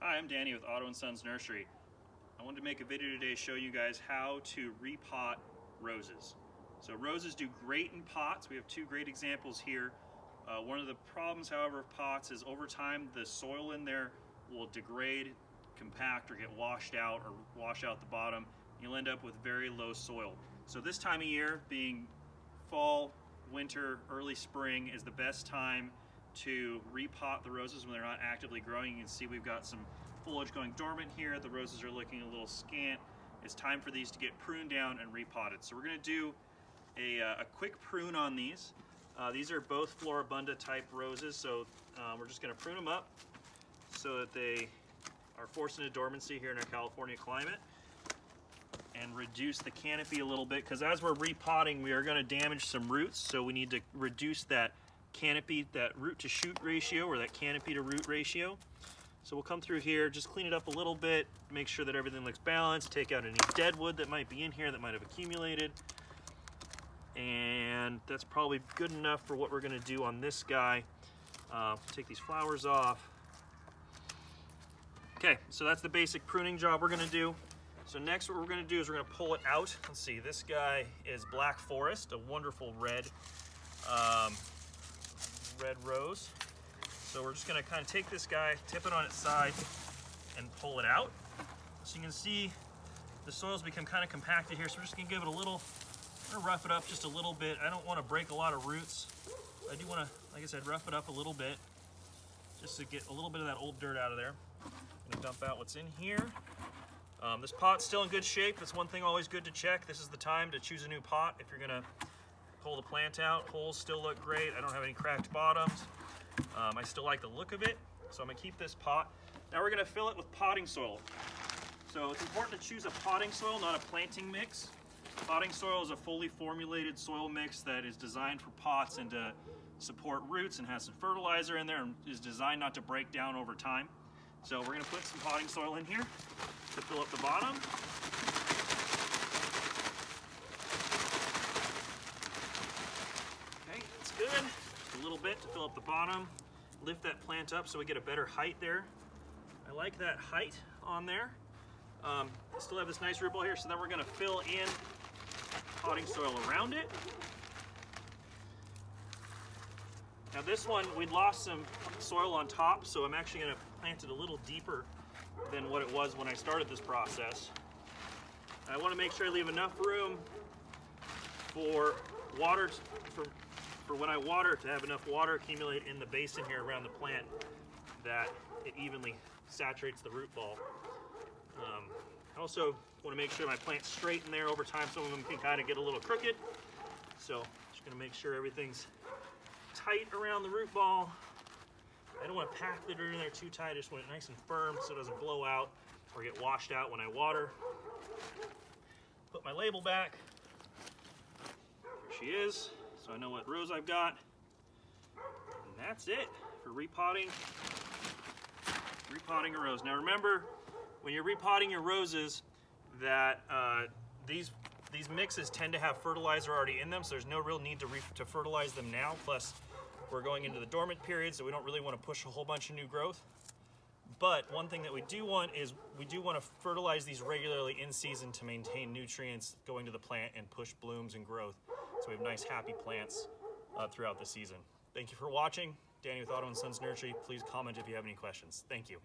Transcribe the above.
Hi, I'm Danny with Otto & Sons Nursery. I wanted to make a video today showing you guys how to repot roses. So roses do great in pots. We have two great examples here. One of the problems, however, of pots is over time the soil in there will degrade, compact, or get washed out or wash out the bottom. You'll end up with very low soil. So this time of year, being fall, winter, early spring, is the best time to repot the roses when they're not actively growing. You can see we've got some foliage going dormant here. The roses are looking a little scant. It's time for these to get pruned down and repotted. So we're going to do a quick prune on these. These are both Floribunda type roses, so we're just going to prune them up so that they are forced into dormancy here in our California climate and reduce the canopy a little bit, because as we're repotting we are going to damage some roots, so we need to reduce that canopy, that root to shoot ratio, or that canopy to root ratio. So we'll come through here, just clean it up a little bit, make sure that everything looks balanced, take out any dead wood that might be in here that might have accumulated. And that's probably good enough for what we're going to do on this guy. Take these flowers off. Okay, so that's the basic pruning job we're going to do. So next what we're going to do is we're going to pull it out. Let's see, this guy is Black Forest, a wonderful red rose. So we're just going to kind of take this guy, tip it on its side, and pull it out. So you can see the soil's become kind of compacted here, so we're just going to give it a little, rough it up just a little bit. I don't want to break a lot of roots. I do want to, like I said, rough it up a little bit just to get a little bit of that old dirt out of there. I'm going to dump out what's in here. This pot's still in good shape. That's one thing always good to check. This is the time to choose a new pot if you're going to pull the plant out. Holes still look great. I don't have any cracked bottoms. I still like the look of it, so I'm going to keep this pot. Now we're going to fill it with potting soil. So it's important to choose a potting soil, not a planting mix. Potting soil is a fully formulated soil mix that is designed for pots and to support roots and has some fertilizer in there and is designed not to break down over time. So we're going to put some potting soil in here to fill up the bottom. Okay, that's good. A little bit to fill up the bottom. Lift that plant up so we get a better height there. I like that height on there. Still have this nice root ball here, so then we're going to fill in potting soil around it. Now this one, we lost some soil on top, so I'm actually going to plant it a little deeper than what it was when I started this process. I want to make sure I leave enough room for water, for when I water, to have enough water accumulate in the basin here around the plant that it evenly saturates the root ball. I also want to make sure my plant's straight in there. Over time some of them can kind of get a little crooked, so just going to make sure everything's tight around the root ball. I don't want to pack the dirt in there too tight. I just want it nice and firm so it doesn't blow out or get washed out when I water. Put my label back. There she is, so I know what rose I've got. And that's it for repotting a rose. Now remember, when you're repotting your roses, that these mixes tend to have fertilizer already in them, so there's no real need to fertilize them now. Plus, we're going into the dormant period, so we don't really want to push a whole bunch of new growth. But one thing that we do want is we do want to fertilize these regularly in season to maintain nutrients going to the plant and push blooms and growth, so we have nice, happy plants throughout the season. Thank you for watching. Danny with Otto & Sons Nursery. Please comment if you have any questions. Thank you.